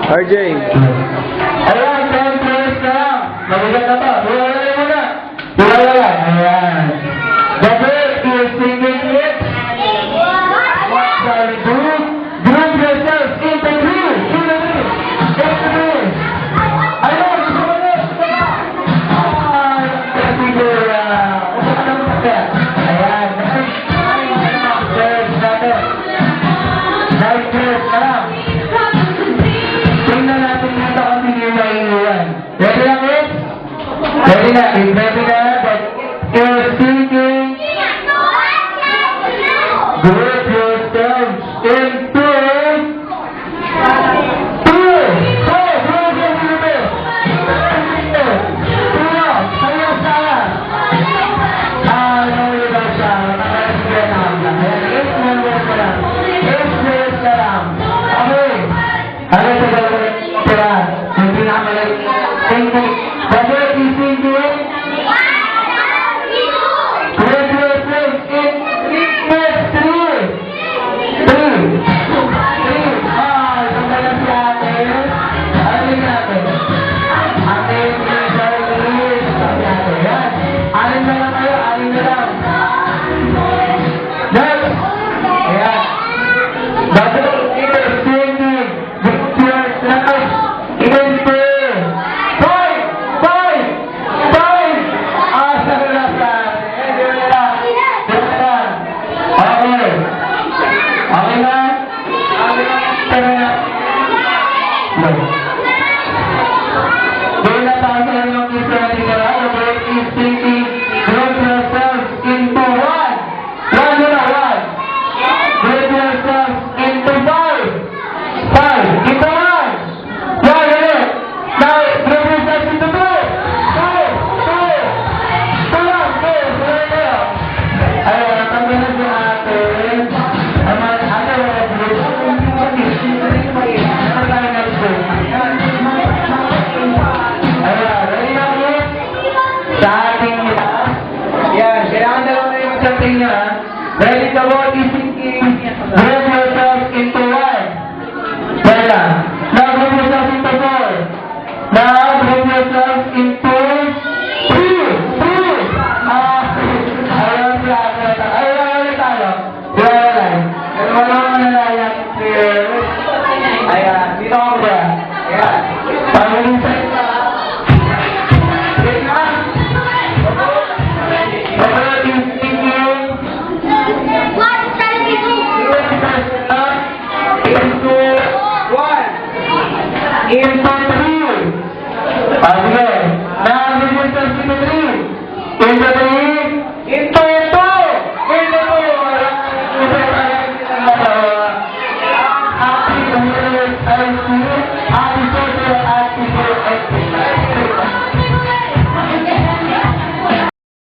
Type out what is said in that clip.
RJ. Ayan, 10 players na lang. Mabigat na to. Iwalala muna. Iwalala. Ayan. The first is singing it. Sorry, group yourself into three. Into three. Ayun, sumunod. Siguro. Ayan. Players natin. 9 players na lang. Tingnan natin dito kung sino yung maiiwan. Ready na, Chris? Ready na. Is ready na that you're thinking group yourselves into two. Go! Go! Go! Go! Sayo sana. Ano yung basa? Nakasigan na. Ayan, 8 members na lang. 8 players na lang. Okay. Ano sa gagawin? Tira, yung pinakamalaki. Technique. Bagay, isingin. Group yourselves in next 3. 3. Sandala si ate. Ano yung ate? Ate, yung Charlie. Sabi ate. Yan. Alin na lang kayo. Alin na lang. Next. Ayan. Bagay, isingin. Group yourselves into 5. 5. 5. Sabi na sa ate. Diyan na. Okay. Okay na? Okay na? Tara na. Go.